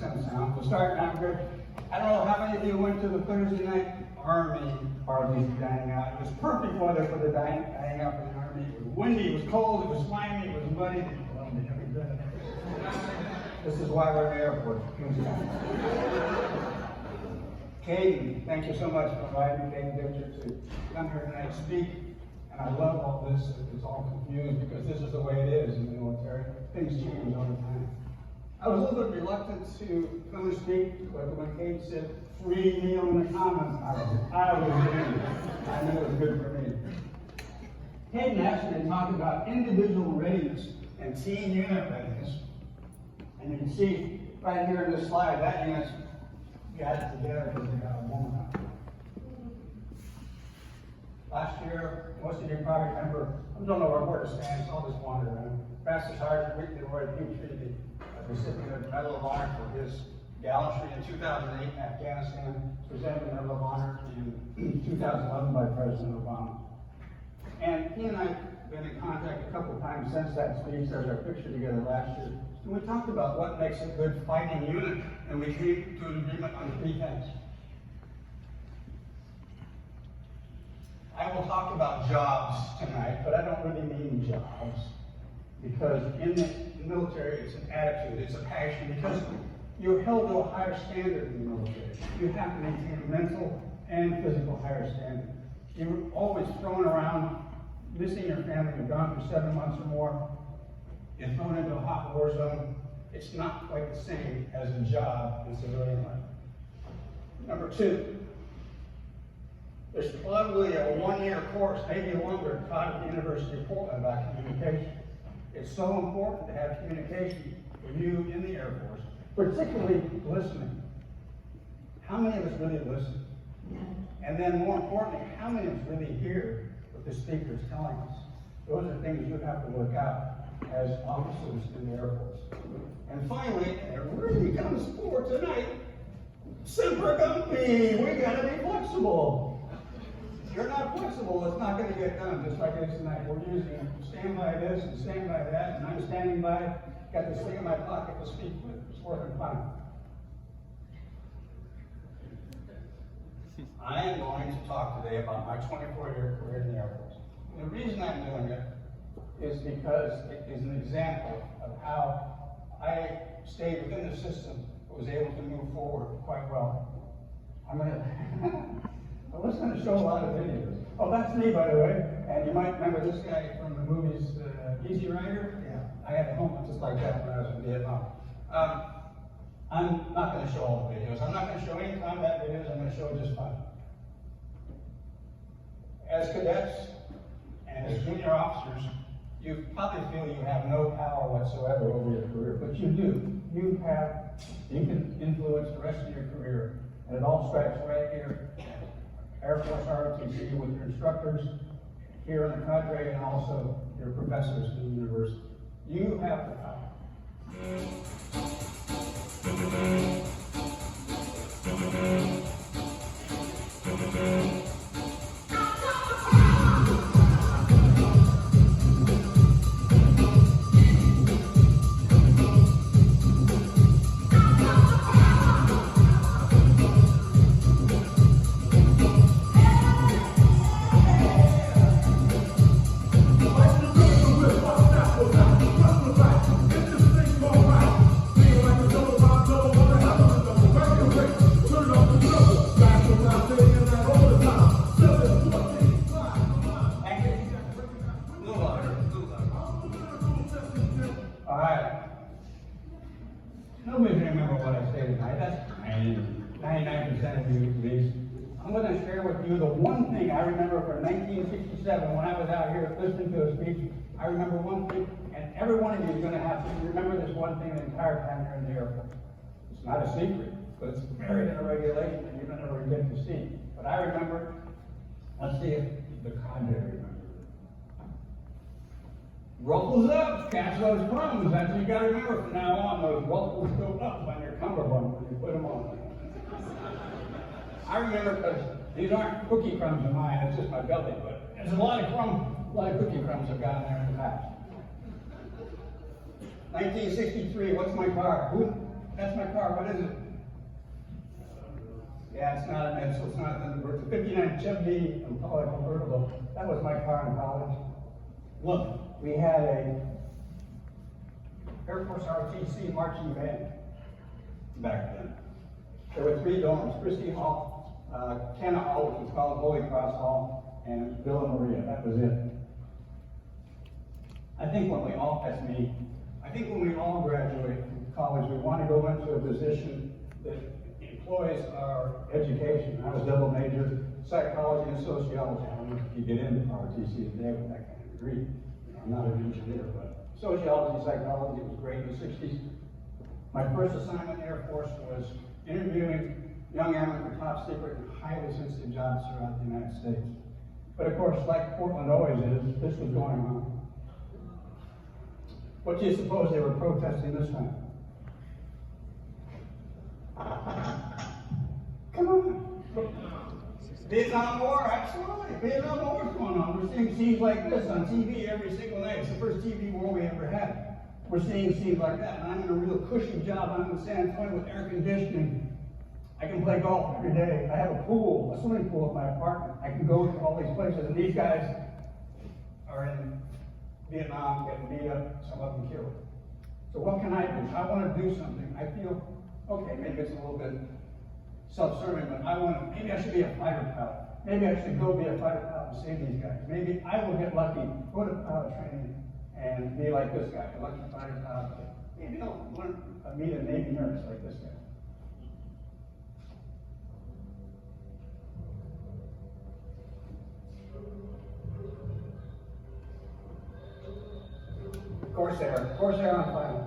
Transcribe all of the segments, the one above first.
some sound. We'll start now. Good. I don't know how many of you went to the Thursday night Army parties dining out. It was perfect weather for the dining out for the Army. It was windy, it was cold, it was slimy, it was muddy. This is why we're in the airport. Caden, thank you so much for inviting me, Caden Ditcher, to come here tonight and speak. And I love all this. It's all confused because this is the way it is in the military. Things change all the time. I was a little bit reluctant to come and speak, but when Caden said, free meal in the commons, I was in. I knew it was good for me. Caden asked me to talk about individual readiness and team unit readiness. And you can see right here in this slide, that unit's got it together because they got a woman out. Last year, most of you probably remember, I don't know where to stand, so I'll just wander around. Master Sergeant Whitney Roy Petrie, the recipient of the Medal of Honor for his gallantry in 2008 in Afghanistan, presented the Medal of Honor in 2011 by President Obama. And he and I have been in contact a couple of times since that speech. There's our picture together last year. And we talked about what makes a good fighting unit, and we came to an agreement on 3 things. I will talk about jobs tonight, but I don't really mean jobs. Because in the military, it's an attitude, it's a passion, because you're held to a higher standard in the military. You have to maintain a mental and physical higher standard. You're always thrown around, missing your family, you're gone for 7 months or more, you're thrown into a hot war zone. It's not quite the same as a job in civilian life. Number 2, there's probably a 1-year course, maybe longer, taught at the University of Portland about communication. It's so important to have communication for you in the Air Force, particularly listening. How many of us really listen? And then more importantly, how many of us really hear what the speaker is telling us? Those are things you have to work out as officers in the Air Force. And finally, and it really comes forward tonight, Semper Gumpy, we gotta be flexible. If you're not flexible, it's not gonna get done, just like it is tonight. We're using stand by this and stand by that, and I'm standing by, got this thing in my pocket to speak with. It's working fine. I am going to talk today about my 24-year career in the Air Force. And the reason I'm doing it is because it is an example of how I stayed within the system but was able to move forward quite well. I was going to show a lot of videos. Oh, that's me, by the way. And you might remember this guy from the movies Easy Rider. Yeah, I had a helmet just like that when I was in Vietnam. I'm not going to show all the videos. I'm not going to show any combat videos. I'm going to show just 5. As cadets and as junior officers, you probably feel you have no power whatsoever over your career, but you do. You can influence the rest of your career. And it all starts right here, Air Force ROTC, with your instructors here in the cadre and also your professors in the university. You have the power. Nobody's going to remember what I said tonight. That's 99% of you, at least. I'm going to share with you the one thing I remember from 1967 when I was out here listening to a speech. I remember one thing, and every one of you is going to have to remember this one thing the entire time you're in the Air Force. It's not a secret, but it's buried in a regulation that you're going to never get to see. But I remember, let's see if the cadre remembers. Ruffles up, catch those crumbs. That's what you got to remember from now on. Those ruffles go up on your cummerbund when you put them on. I remember because these aren't cookie crumbs of mine. It's just my belly. But there's a lot of cookie crumbs I've gotten there in the past. 1963. What's my car? That's my car, what is it? Yeah, it's not a Mitchell, it's not a Thunderbird, it's a 59 Chevy Impala convertible. That was my car in college. Look, we had a Air Force ROTC marching band back then. There were 3 dorms, Christie Hall, Kenna Hall, which was called Holy Cross Hall, and Villa Maria, that was it. I think when we all graduate from college, we want to go into a position that employs our education. I was double major, psychology and sociology. I don't know if you get into ROTC today with that kind of degree. I'm not an engineer, but sociology, psychology was great in the 60s. My first assignment in the Air Force was interviewing young airmen for top secret and highly sensitive jobs throughout the United States. But of course, like Portland always is, this was going on. What do you suppose they were protesting this time? Come on. Vietnam War, absolutely. Vietnam War is going on. We're seeing scenes like this on TV every single night. It's the first TV war we ever had. We're seeing scenes like that. And I'm in a real cushy job. I'm in San Antonio with air conditioning. I can play golf every day. I have a pool, a swimming pool at my apartment. I can go to all these places. And these guys are in Vietnam getting beat up, some of them killed. So what can I do? I want to do something. I feel, okay, maybe it's a little bit self-serving, but maybe I should be a fighter pilot. Maybe I should go be a fighter pilot and save these guys. Maybe I will get lucky, go to pilot training, and be like this guy, a lucky fighter pilot. Maybe I'll meet a Navy nurse like this guy. Corsair on fire.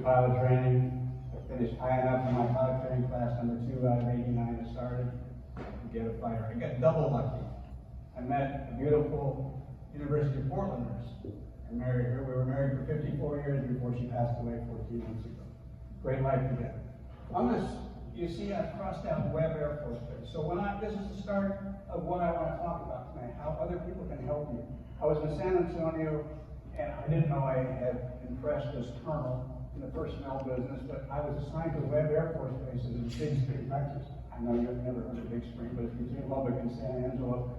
Pilot training. I finished high enough in my pilot training class, number 2 out of 89 to started to get a fighter. I got double lucky. I met a beautiful University of Portland nurse. I married her. We were married for 54 years before she passed away 14 months ago. Great life together. On this, you see I've crossed out Webb Air Force Base. So this is the start of what I want to talk about tonight, how other people can help you. I was in San Antonio, and I didn't know I had impressed this colonel in the personnel business, but I was assigned to Webb Air Force Base in Big Spring, Texas. I know you've never heard of Big Spring, but it's between Lubbock and San Angelo.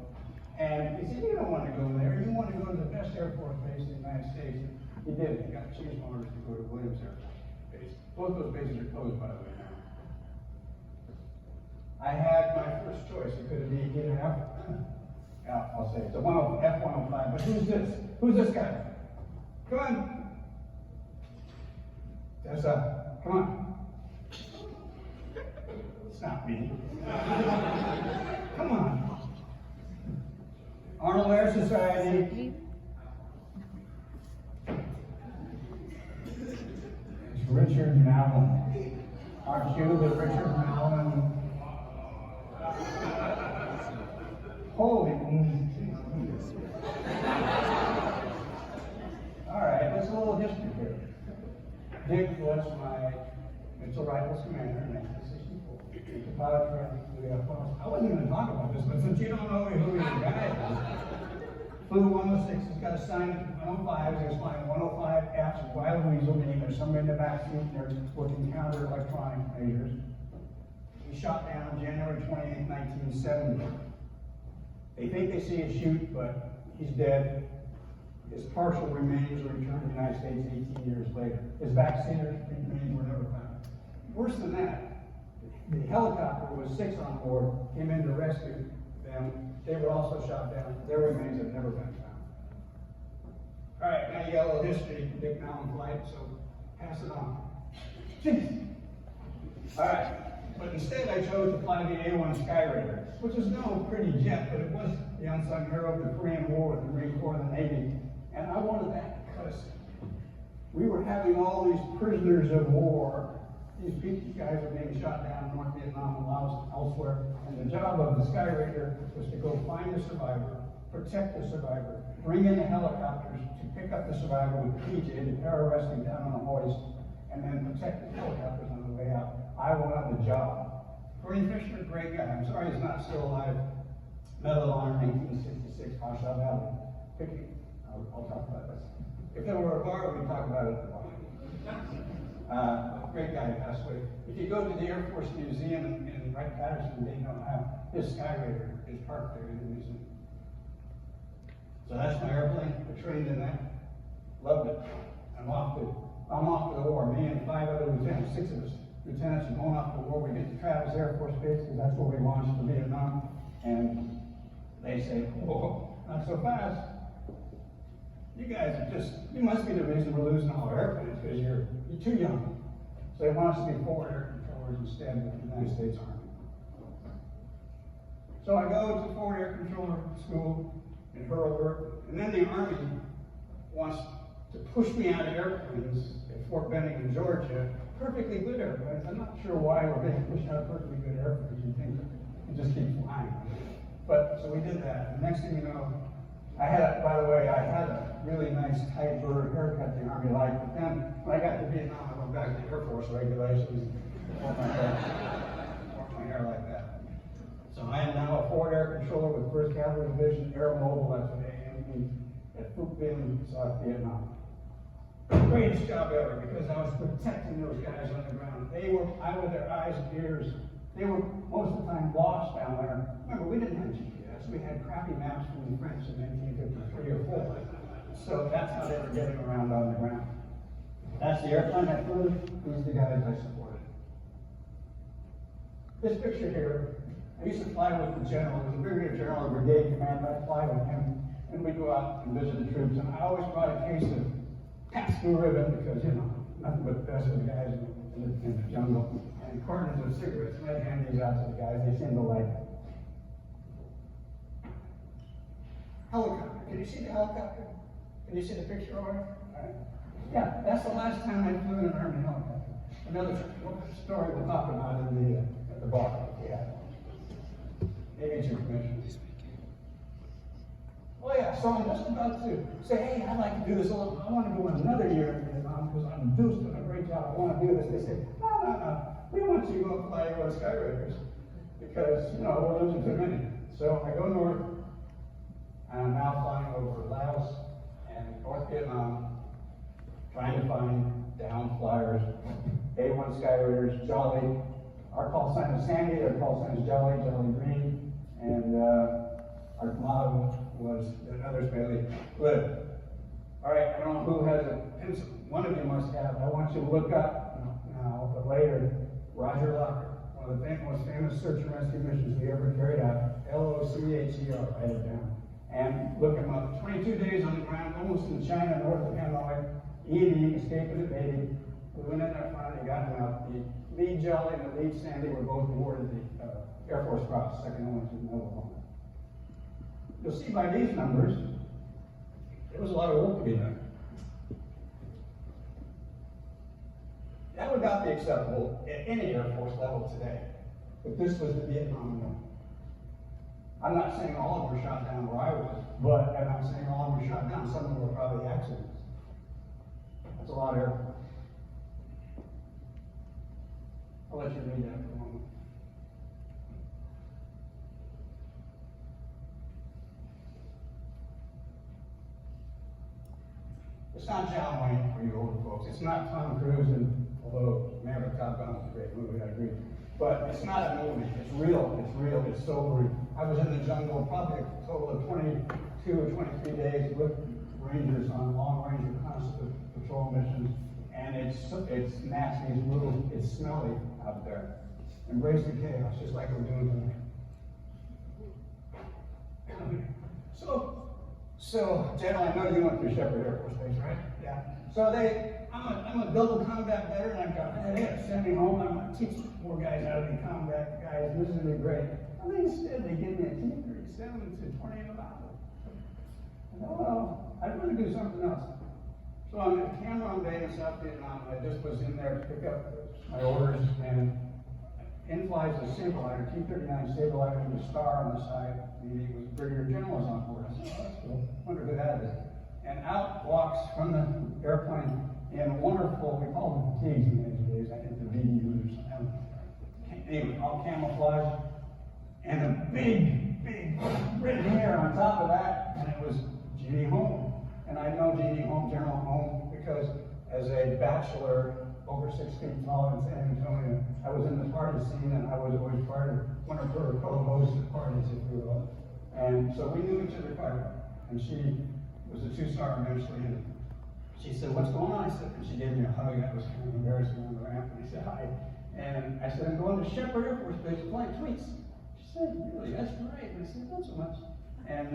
And he said, you don't want to go there. You want to go to the best Air Force base in the United States. He did. He got change orders to go to Williams Air Force Base. Both those bases are closed, by the way, now. I had my first choice. It could be either yeah, I'll say it's a F-105. But who's this? Who's this guy? Come on. That's come on. It's not me. Come on. Arnold Air Society. It's Richard Mallon. Aren't you the Richard Mallon? Holy all right, there's a little history here. Dick was my Mitchell Rifles commander in 1964. He's a pilot training to the Air Force. I wasn't going to talk about this, but since you don't know who the guy is, flew 106, he's got assigned 105s, he was flying 105Fs, Wild Weasel, meaning there's somebody in the back seat and they're working counter electronic measures. He shot down January 28, 1970. They think they see a shoot, but he's dead. His partial remains were returned to the United States 18 years later. His vaccine remains were never found. Worse than that, the helicopter with 6 on board came in to rescue them. They were also shot down. Their remains have never been found. All right, now you got a little history, Dick Allen flight, so pass it on. Jeez. All right, but instead I chose to fly the A-1 Skyraider, which is no pretty jet, but it was the unsung hero of the Korean War with the Marine Corps and the Navy. And I wanted that because we were having all these prisoners of war. These guys were being shot down in North Vietnam and Laos and elsewhere. And the job of the Skyraider was to go find the survivor, protect the survivor, bring in the helicopters to pick up the survivor with PJ, the pararescue down on a hoist, and then protect the helicopters on the way out. I wanted the job. Bernie Fisher, great guy. I'm sorry he's not still alive. Medal of Honor, 1966, Washoe Valley. I'll talk about this. If there were a bar, we'd talk about it at the bar. Great guy, passed away. If you go to the Air Force Museum in Wright-Patterson, Dayton, Ohio, his Skyraider is parked there in the museum. So that's my airplane. I trained in that. Loved it. I'm off to the war. Me and 5 other lieutenants, 6 of us, lieutenants are going off to the war. We get to Travis Air Force Base because that's where we launched to Vietnam. And they say, whoa, not so fast. You guys are you must be the reason we're losing all our airplanes because you're too young. So they want us to be forward air controllers instead of the United States Army. So I go to forward air controller school in Hurlburt, and then the Army wants to push me out of airplanes at Fort Benning in Georgia. Perfectly good airplanes. I'm not sure why we're being pushed out of perfectly good airplanes. You think you just keep flying. But so we did that. And next thing you know, by the way, I had a really nice tight bird haircut the Army liked, but then when I got to Vietnam, I went back to Air Force regulations, wore my hair like that. So I am now a forward air controller with 1st Cavalry Division, Air Mobile, that's what AMP, at Phu Binh, South Vietnam. Greatest job ever, because I was protecting those guys on the ground. I was their eyes and ears. They were most of the time lost down there. Remember, we didn't have GPS. We had crappy maps from the French in 1953 or 4. So that's how they were getting around on the ground. That's the airplane I flew. These are the guys I supported. This picture here, I used to fly with the general. There was a brigadier general of brigade command. I'd fly with him, and we'd go out and visit the troops. And I always brought a case of pass-through ribbon because, nothing but the best of the guys in the jungle. And cartons of cigarettes, and I'd hand these out to the guys. They seemed to like it. Helicopter. Can you see the helicopter? Can you see the picture over there? All right. Yeah, that's the last time I flew in an Army helicopter. Another story we'll talk about at the bar. Yeah. Maybe it's your permission. Oh yeah, so I'm just about to say, hey, I'd like to do this. I want to go another year in Vietnam because I'm doing a great job. I want to do this. They say, no. We want you to go fly your Skyraiders because, we're losing too many. So I go north, and I'm now flying over Laos and North Vietnam, trying to find down flyers, A-1 Skyraiders, Jolly. Our call sign is Sandy, their call sign is Jolly, Jolly Green, and our motto was that others may live. All right, I don't know who has a pencil. One of you must have. I want you to look up now, but later, Roger Locker, one of the most famous search and rescue missions we ever carried out, Locher, write it down. And look him up. 22 days on the ground, almost in China, north of Hanoi. E&E, escaping the baby. We went in there, finally got him out. The lead Jolly and the lead Sandy were both awarded the Air Force Cross, second only to the Medal of Honor. You'll see by these numbers, there was a lot of work to be done. That would not be acceptable at any Air Force level today. But this was the Vietnam War. I'm not saying all of them were shot down where I was, and I'm saying all of them were shot down. Some of them were probably accidents. That's a lot of Air Force. I'll let you read that for a moment. It's not John Wayne for you older folks. It's not Tom Cruise, and although Maverick Top Gun was a great movie, I agree. But it's not a movie. It's real. It's sobering. I was in the jungle probably a total of 22 or 23 days with Rangers on long-range reconnaissance patrol missions, and it's nasty, it's brutal, it's smelly out there. Embrace the chaos, just like we're doing tonight. So, General, I know you went through Shepherd Air Force Base, right? Yeah. So I'm a double combat veteran. I've got, they have to send me home. I'm going to teach more guys how to be combat guys. This is going to be great. And instead, they give me a T-37 to Tornado Battle. Well, I'd rather do something else. So I'm at Cameron Bay in South Vietnam. I just was in there to pick up my orders, and in flies a Stabilizer, T-39 Stabilizer with a star on the side. He was Brigadier General was on board. I said, oh, that's cool. Wonder who that is. And out walks from the airplane in wonderful, we call them fatigues in these days, I think the VDUs or something. Anyway, all camouflage, and a big, big red hair on top of that, and it was Jeannie Home. And I know Jeannie Home, General Home, because as a bachelor, over 6 feet tall in San Antonio, I was in the party scene, and I was always part of one of her co-hosts at parties, if you will. And so we knew each other quite well. And she was a 2-star eventually, and she said, what's going on? I said, and she gave me a hug. That was kind of embarrassing on the ramp, and I said, hi. And I said, I'm going to Shepherd Air Force Base flying tweets. She said, really, that's great. And I said, not so much. And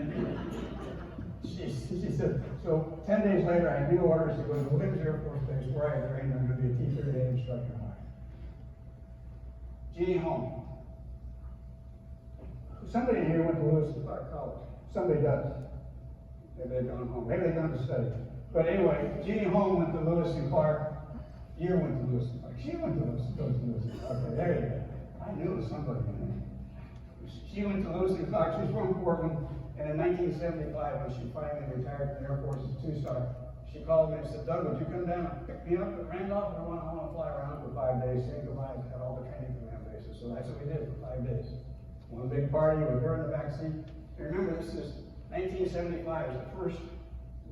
she said, so 10 days later, I had new orders to go to Williams Air Force Base, where I trained. I'm going to be a T-38 instructor. Jeannie Home. Somebody in here went to Lewis and Clark College. Somebody does. Maybe they've gone home. Maybe they've gone to study. But anyway, Jeannie Home went to Lewis and Clark. You went to Lewis and Clark. She went to Lewis and Clark. Okay, there you go. I knew it was somebody in there. She went to Lewis and Clark. She's from Portland. And in 1975, when she finally retired from the Air Force as a 2-star, she called me and said, Doug, would you come down and pick me up at Randolph? I want to fly around for 5 days, say goodbye, had all the training command bases. So that's what we did for 5 days. One big party with her in the back seat. And remember, this is 1975. The first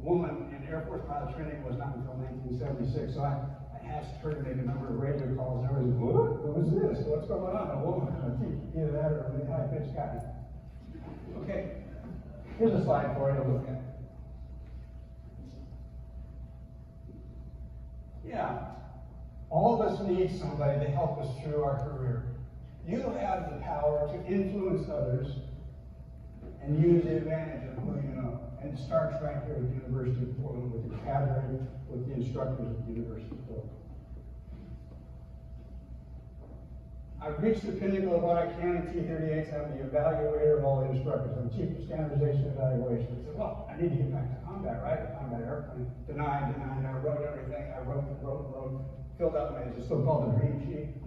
woman in Air Force pilot training was not until 1976. So I asked her to make a number of radio calls. And everybody was, what? Who is this? What's going on? A woman on a team. Either that or a really high-pitched guy. Okay. Here's a slide for you to look at. Yeah. All of us need somebody to help us through our career. You have the power to influence others and use the advantage of who you know. And it starts right here at the University of Portland with the cadre, with the instructors at the University of Portland. I've reached the pinnacle of what I can in T-38s. I'm the evaluator of all the instructors. I'm chief of standardization evaluation. I said, well, I need to get back to combat, right? A combat airplane. Denied. I wrote everything. I wrote, filled out my, it's still called a dream sheet.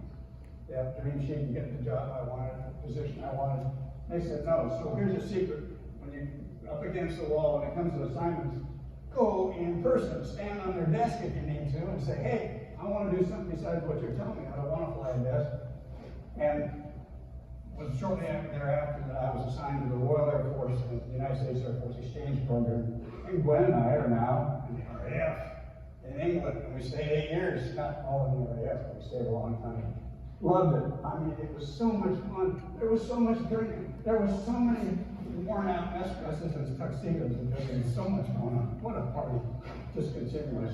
Yeah, dream sheet, you get the job I wanted, the position I wanted. They said no. So here's a secret. When you're up against the wall, when it comes to assignments, go in person, stand on their desk if you need to, and say, hey, I want to do something besides what you're telling me. I don't want to fly a desk. And it was shortly thereafter that I was assigned to the Royal Air Force, the United States Air Force Exchange Program. And Gwen and I are now in the RAF in England, and we stayed 8 years, not all in the RAF, but we stayed a long time. Loved it. I mean, it was so much fun. There was so much drinking. There was so many worn out mess dresses and tuxedos, and there was so much going on. What a party. Just continuous.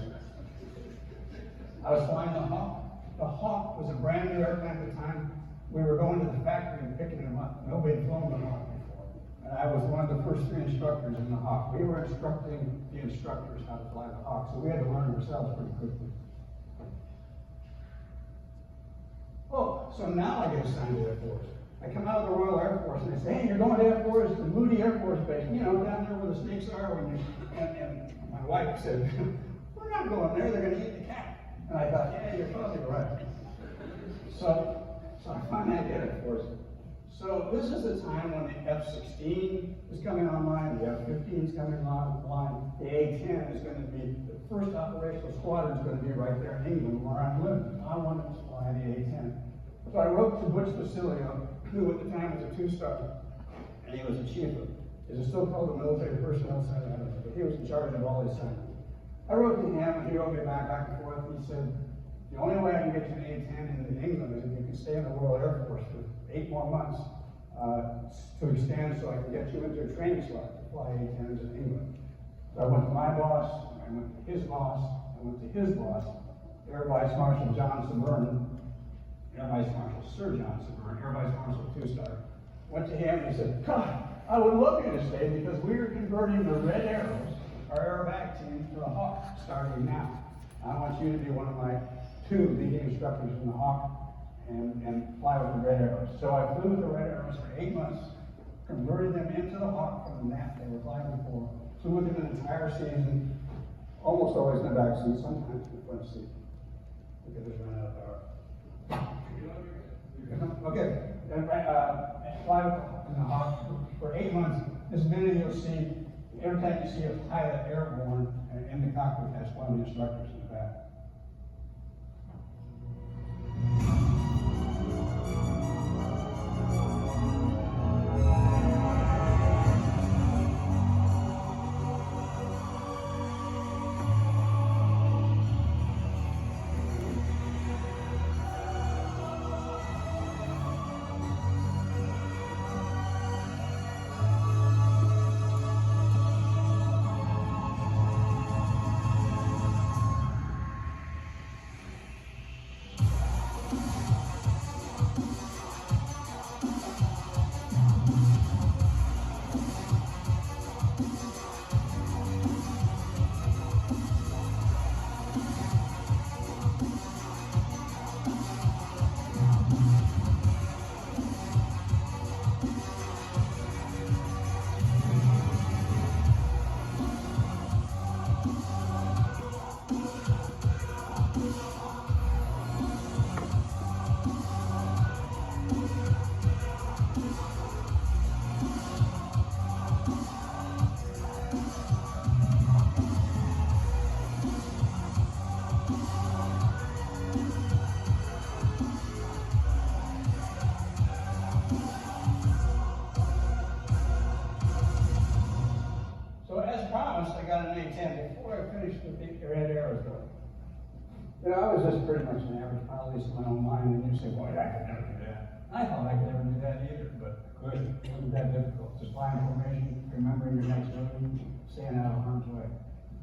I was flying the Hawk. The Hawk was a brand new airplane at the time. We were going to the factory and picking them up. Nobody had flown the Hawk before. And I was one of the first 3 instructors in the Hawk. We were instructing the instructors how to fly the Hawk, so we had to learn ourselves pretty quickly. Oh, so now I get assigned to Air Force. I come out of the Royal Air Force and they say, hey, you're going to Air Force, the Moody Air Force Base, you know, down there where the snakes are. And my wife said, we're not going there, they're going to eat the cat. And I thought, yeah, you're probably right. So I finally get Air Force. So this is the time when the F-16 is coming online, the F-15 is coming online, the A-10 is going to be, the first operational squadron is going to be right there in England where I'm living. I wanted to fly the A-10. So I wrote to Butch Basilio, who at the time was a 2-star, and he was the chief of, is it still called the Military Personnel Center? I don't know, but he was in charge of all his centers. I wrote to him, and he wrote me back and forth. He said, the only way I can get you an A-10 in England is if you can stay in the Royal Air Force for 8 more months to extend so I can get you into a training slot to fly A-10s in England. So I went to my boss, I went to his boss, I went to his boss, Air Vice Marshal John Vernon, Air Vice Marshal Sir John Vernon, Air Vice Marshal 2-star. Went to him and he said, God, I would love you to stay because we are converting the Red Arrows, our aerobatic team, to the Hawk starting now. I want you to be one of my 2 leading instructors in the Hawk and fly with the Red Arrows. So I flew with the Red Arrows for 8 months, converted them into the Hawk from the NAP they were flying before, flew with them an entire season, almost always in the back seat, sometimes in the front seat. Look at this run out of power. Okay, and fly in the Hawk for 8 months. This video you'll see, every time you see a pilot airborne and in the cockpit, that's one of the instructors in the back. I got an A10 before I finished with the Red Arrows though. You know, I was just pretty much an average pilot, at least in my own mind, and you say, boy, I could never do that. I thought I could never do that either, but good. It wasn't that difficult. Just flying formation, remembering your next move, staying out of harm's way.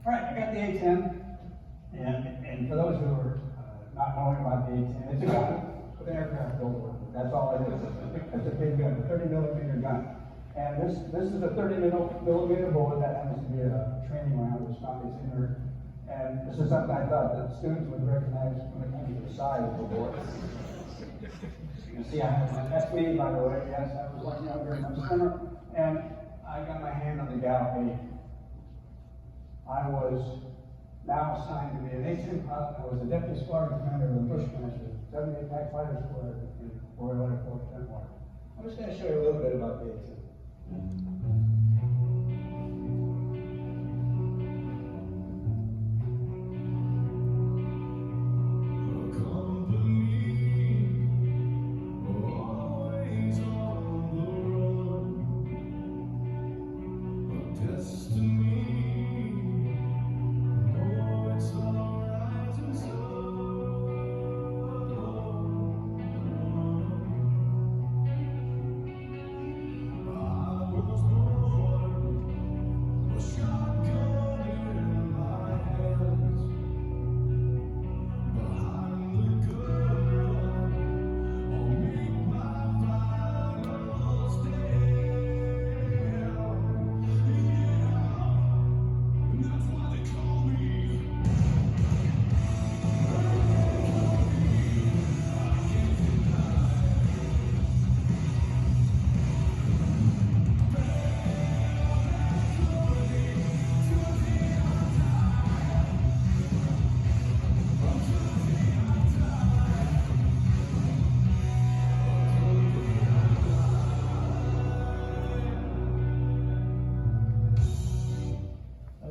All right, I got the A10, and for those who are not knowing about the A10, it's a gun with an aircraft built with it. That's all it is. It's a big gun, a 30mm gun. And this is a 30mm bullet that happens to be a training round, which not is in there. And this is something I thought that students would recognize when it comes to the size of the bullet. You can see I have one. That's me, by the way. Yes, I was like younger in the summer. And I got my hand on the Gal 8. I was now assigned to be an A-10 pilot. I was a deputy squadron commander of the Bushmaster, 78 Pack Fighter Squadron in Royal Air Force Denmark. I'm just going to show you a little bit about the A-10.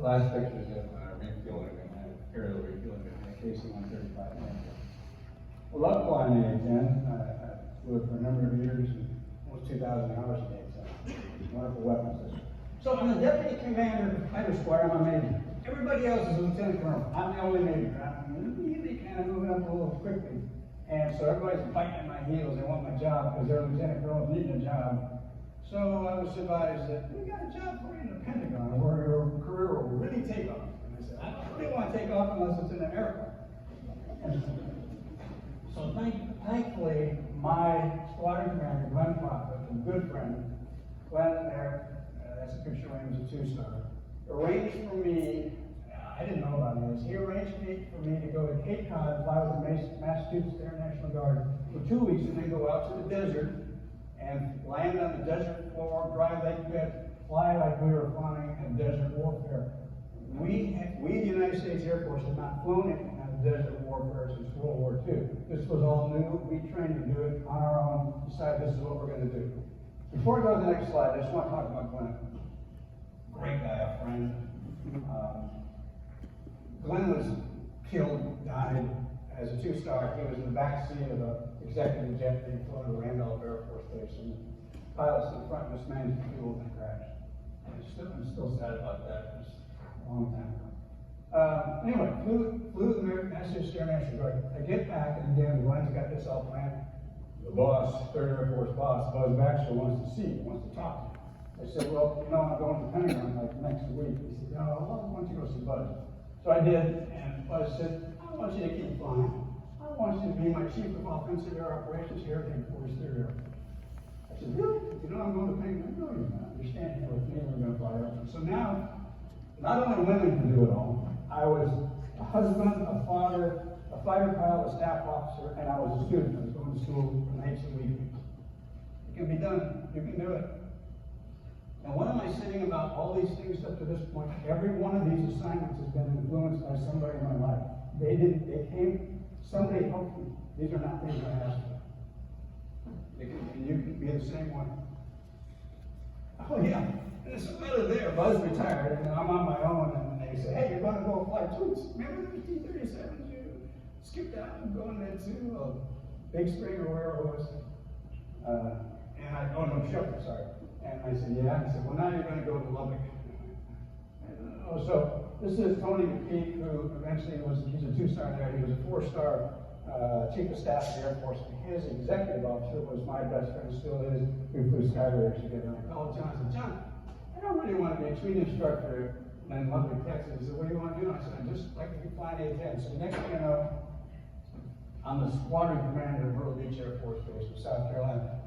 Last picture is of refueling, aerial refueling, KC-135. I love flying the A-10. I flew it for a number of years, almost 2,000 hours a day. So wonderful weapon system. So I'm the deputy commander of the fighter squadron. I'm a major. Everybody else is a lieutenant colonel. I'm the only major. I'm really kind of moving up a little quickly, and so everybody's biting at my heels. They want my job because they're lieutenant colonels needing a job. So I was advised that we got a job for you in the Pentagon where your career will really take off. And I said, I don't really want to take off unless it's in America. And so thankfully, my squadron commander, Glenn Prophet, a good friend, Glenn there, that's a picture when he was a 2-star, arranged for me, I didn't know about this, he arranged for me to go to Cape Cod, fly with the Massachusetts Air National Guard for 2 weeks, and then go out to the desert and land on the desert floor, dry lake bed, fly like we were flying in desert warfare. We, the United States Air Force, had not flown in desert warfare since World War II. This was all new. We trained to do it on our own, decided this is what we're going to do. Before I go to the next slide, I just want to talk about Glenn. Great guy, a friend. Glenn was killed, died as a 2-star. He was in the back seat of an executive jet being flown to Randolph Air Force Base, and the pilots in front mismanaged the fuel and crashed. I'm still sad about that. It was a long time ago. Anyway, flew the Massachusetts Air National Guard. I get back, and again, Glenn's got this all planned. The boss, 3rd Air Force boss, Buzz Baxter, wants to see me, wants to talk to me. I said, well, you know, I'm going to the Pentagon like next week. He said, no, why don't you go see Buzz? So I did, and Buzz said, I want you to keep flying. I want you to be my chief of offensive air operations here at Headquarters 3rd Air. I said, really? You know, I'm going to the Pentagon. No, you're not. You're standing here with me, we're going to fly over. So now, not only women can do it all, I was a husband, a father, a fighter pilot, a staff officer, and I was a student. I was going to school nights and weekends. It can be done. You can do it. And what am I saying about all these things up to this point? Every one of these assignments has been influenced by somebody in my life. They came, somebody helped me. These are not things I asked for. And you can be the same one. Oh yeah, and there's a letter there. Buzz retired, and I'm on my own, and they say, hey, you're going to go fly toots. Remember those T-37s you skipped out and going there too? Big Spring or wherever it was. Oh no, Shepherd, sorry. And I said, yeah. And he said, well, now you're going to go to Lubbock. So this is Tony McPeak, who eventually he's a 2-star there. He was a 4-star chief of staff of the Air Force. His executive officer was my best friend, still is. We flew Skyrays together. And I called John and said, John, I don't really want to be a tweet instructor in Lubbock, Texas. He said, what do you want to do? I said, I'd just like to be flying A-10. So next thing you know, I'm the squadron commander of Myrtle Beach Air Force Base in South Carolina,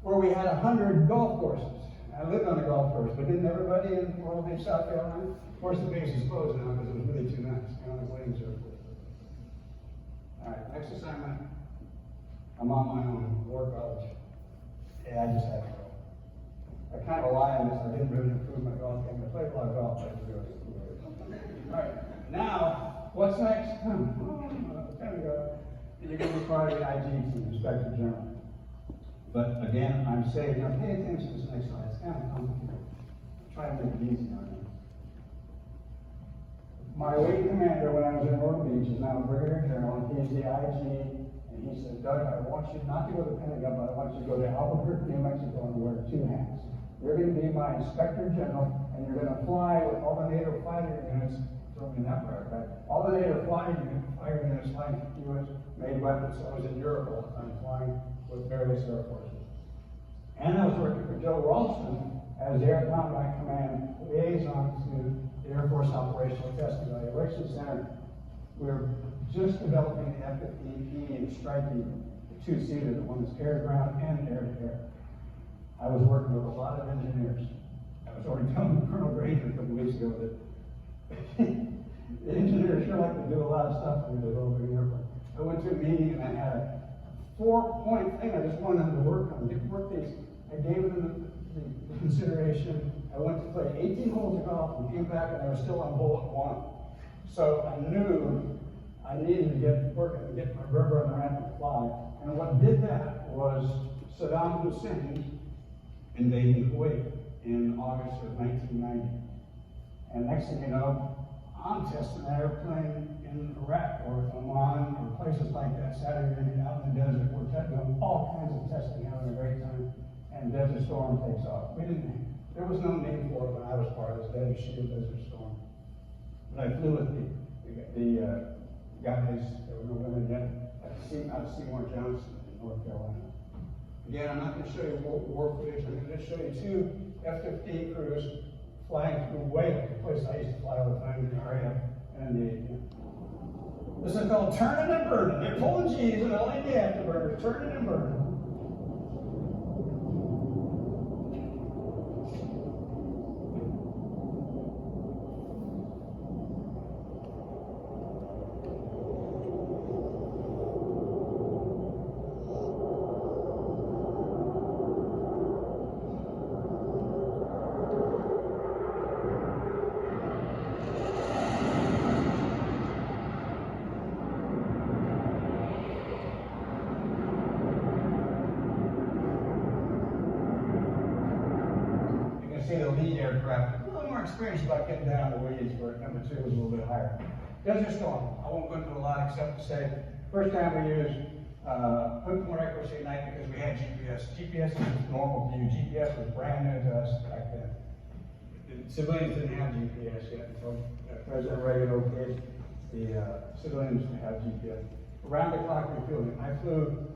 where we had 100 golf courses. I lived on a golf course, but didn't everybody in Myrtle Beach, South Carolina? Of course, the base is closed now because it was really too nice. Carolina's Ladies Air Force. All right, next assignment. I'm on my own, War College. Yeah, I just had to go. I kind of lie on this. I didn't really improve my golf game. I played a lot of golf. I didn't really improve it. All right, now, what's next? Pentagon. You're going to be part of the IG team, Inspector General. But again, I'm saying, now pay attention to this next slide. It's kind of complicated. Try to make it easy on you. My weight commander when I was in Myrtle Beach is now Brigadier General, and he's the IG. And he said, Doug, I want you not to go to the Pentagon, but I want you to go to Albuquerque, New Mexico, and wear 2 hats. You're going to be my Inspector General, and you're going to fly with all the NATO fighter units. Throw me in that part, right? All the NATO fighter units flying U.S.-made weapons. So I was in Europe all the time, flying with various air forces. And I was working for Joe Ralston as Air Combat Command liaison to the Air Force Operational Test and Evaluation Center. We're just developing the F-15E and striking the 2-seater, the one that's air-to-ground and air-to-air. I was working with a lot of engineers. I was already telling Colonel Granger a couple weeks ago that the engineers sure like to do a lot of stuff with the over the airplane. I went to a meeting and I had a 4-point thing. I just wanted them to work on. Work these. I gave them the consideration. I went to play 18 holes of golf and came back and I was still on hole 1. So I knew I needed to get working and get my rubber on the ramp and fly. And what did that was Saddam Hussein invading Kuwait in August of 1990. And next thing you know, I'm testing an airplane in Iraq or Oman or places like that, Saturday night out in the desert. We're doing all kinds of testing, having a great time, and Desert Storm takes off. There was no name for it when I was part of this Desert Shield, Desert Storm. But I flew with the guys, there were no women yet, out of Seymour Johnson in North Carolina. Again, I'm not going to show you war footage. I'm going to just show you 2 F-15 crews flying through Wales, a place I used to fly all the time in the area. And this is called turning and burning. They're pulling G's and all the afterburners, turning and burning. aircraft, a little more experience about getting down the weeds, where number 2 was a little bit higher. Desert Storm, I won't go into a lot except to say, first time we used hook more accuracy at night because we had GPS. GPS is normal to you. GPS was brand new to us back then. The civilians didn't have GPS yet until President Reagan okayed the civilians to have GPS. Around the clock refueling. I flew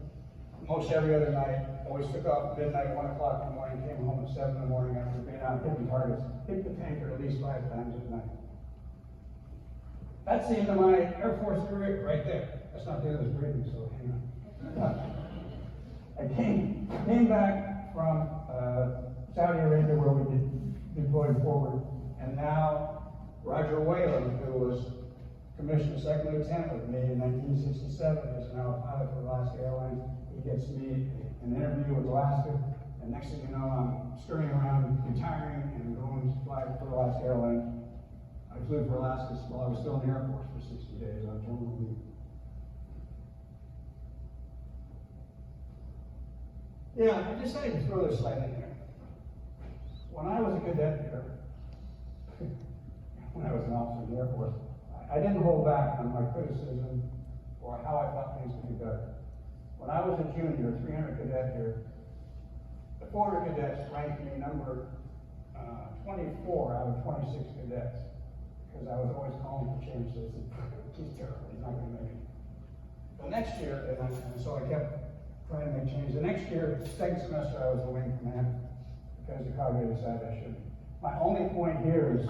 most every other night. Always took off at midnight, 1 o'clock in the morning, came home at 7 in the morning after being out hitting targets. Hit the tanker at least 5 times at night. That's the end of my Air Force career right there. That's not the end of this briefing, so hang on. I came back from Saudi Arabia where we deployed forward, and now Roger Whalen, who was commissioned second lieutenant with me in 1967, is now a pilot for Alaska Airlines. He gets me an interview with Alaska, and next thing you know, I'm scurrying around, retiring, and going to fly for Alaska Airlines. I flew for Alaska while I was still in the Air Force for 60 days on terminal leave. Yeah, I decided to throw this slide in there. When I was a cadet here, when I was an officer in the Air Force, I didn't hold back on my criticism or how I thought things could be better. When I was a junior, 300 cadet here, the 400 cadets ranked me number 24 out of 26 cadets because I was always calling for change. So they said, he's terrible, he's not going to make it. The next year, and so I kept trying to make change. The next year, second semester, I was the wing commander because the cadre decided I shouldn't. My only point here is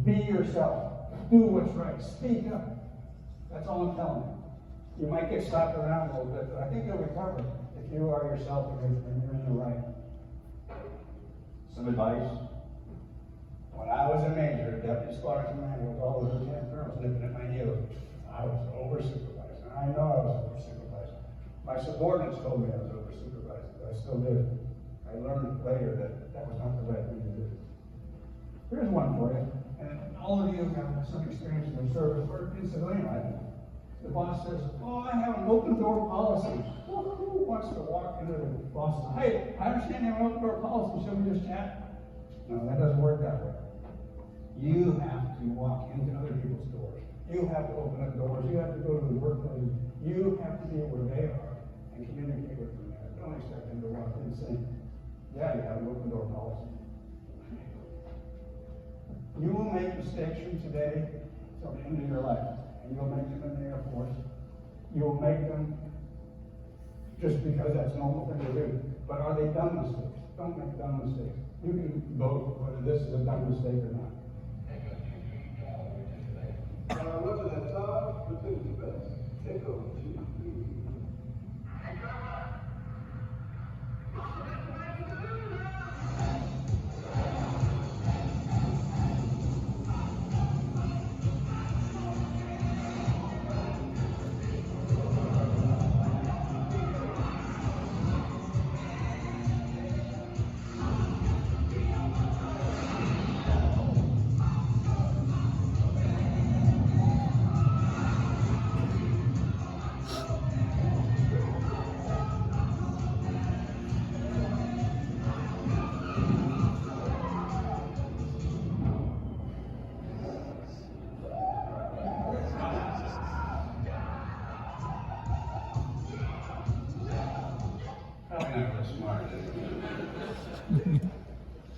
be yourself. Do what's right. Speak up. That's all I'm telling you. You might get slapped around a little bit, but I think you'll recover if you are yourself and you're in the right. Some advice. When I was a major, deputy squadron commander with all those lieutenant colonels nipping at my heels, I was over-supervised. And I know I was over-supervised. My subordinates told me I was over-supervised, but I still did. I learned later that that was not the right thing to do. Here's one for you. And all of you have some experience in the service or in civilian life. The boss says, oh, I have an open door policy. Who wants to walk into the boss and say, hey, I understand you have an open door policy, shall we just chat? No, that doesn't work that way. You have to walk into other people's doors. You have to open up doors. You have to go to the workplace. You have to be where they are and communicate with them there. Don't expect them to walk in and say, yeah, you have an open door policy. You will make mistakes from today till the end of your life. And you'll make them in the Air Force. You'll make them just because that's a normal thing to do. But are they dumb mistakes? Don't make dumb mistakes. You can vote whether this is a dumb mistake or not. What's that top? What's the best? Take over.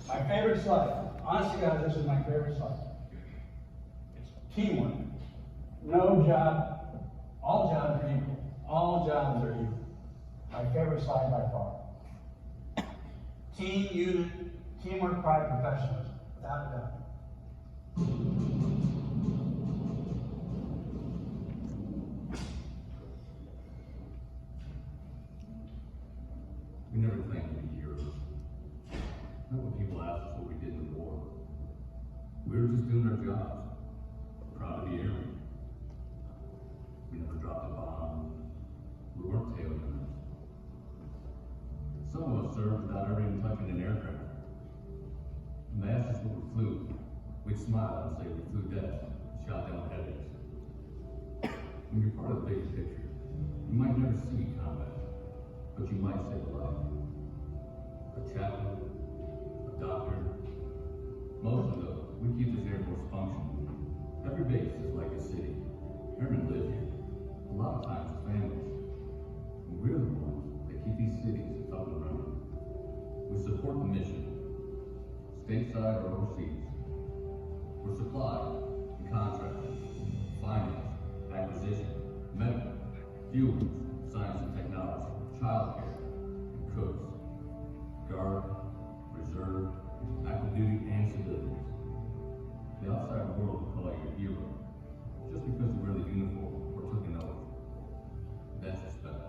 My favorite slide. Honestly, guys, this is my favorite slide. It's teamwork. No job, all jobs are equal. All jobs are equal. My favorite slide by far. Team, unit, teamwork, pride, professionalism. Without a doubt. We never claimed to be heroes. Not when people asked us what we did in the war. We were just doing our jobs. Proud to be airmen. We never dropped a bomb. We weren't tail gunners. Some of us served without ever even touching an aircraft. When they asked us what we flew, we'd smile and say we flew death and shot down headaches. When you're part of the big picture, you might never see combat, but you might save a life. A chaplain, a doctor, a Most of those, we keep this Air Force functioning. Every base is like a city. Airmen live here. A lot of times as families. And we're the ones that keep these cities up and running. We support the mission, stateside or overseas. We're supply and contracting, finance, acquisition, medical, fuels, science and technology, childcare, and cooks, guard, reserve, active duty, and civilians. The outside world will call you a hero just because you wear the uniform or took an oath. That's respect,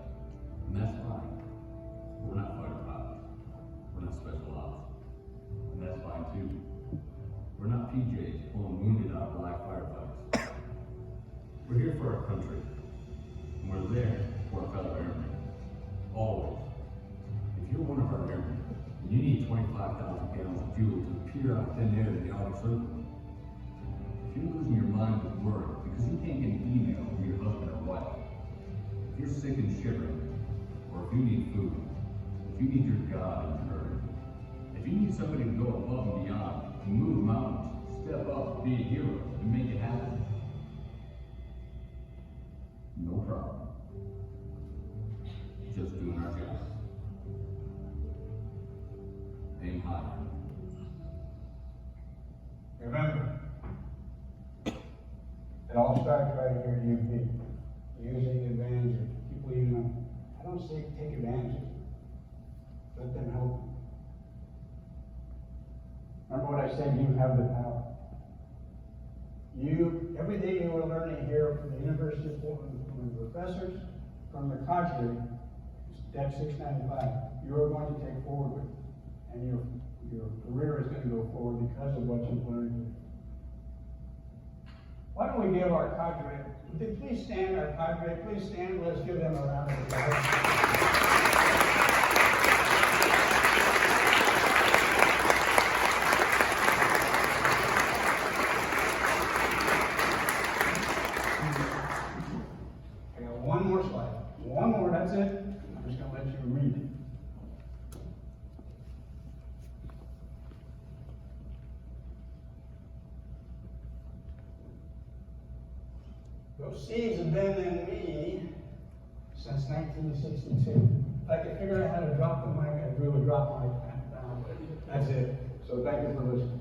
and that's fine. But we're not fighter pilots. We're not special ops, and that's fine too. We're not PJs pulling wounded out of live firefights. We're here for our country, and we're there for our fellow airmen. Always. If you're one of our airmen, and you need 25,000 gallons of fuel to appear out of thin air in the Arctic Circle, if you're losing your mind with worry because you can't get an email from your husband or wife, if you're sick and shivering, or if you need food, if you need your God in a hurry, if you need somebody to go above and beyond, and move mountains, step up, be a hero, and make it happen, no problem. Just doing our job. Aim high. Remember, it all starts right here at UP. Using advantage of people you know. I don't say take advantage of them. Let them help you. Remember what I said, you have the power. Everything you are learning here from the university, from the professors, from the cadre, Step 695, you are going to take forward with it. And your career is going to go forward because of what you've learned here. Why don't we give our cadre, please stand, our cadre, please stand, let's give them a round of applause. One more slide. One more, that's it. I'm just going to let you read it. Those seeds have been in me since 1962. If I could figure out how to drop the mic, I'd really drop my mic down. That's it. So thank you for listening.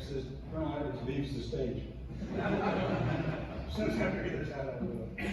Says Colonel Edwards leaves the stage. As soon as I figure this out, I'll do it.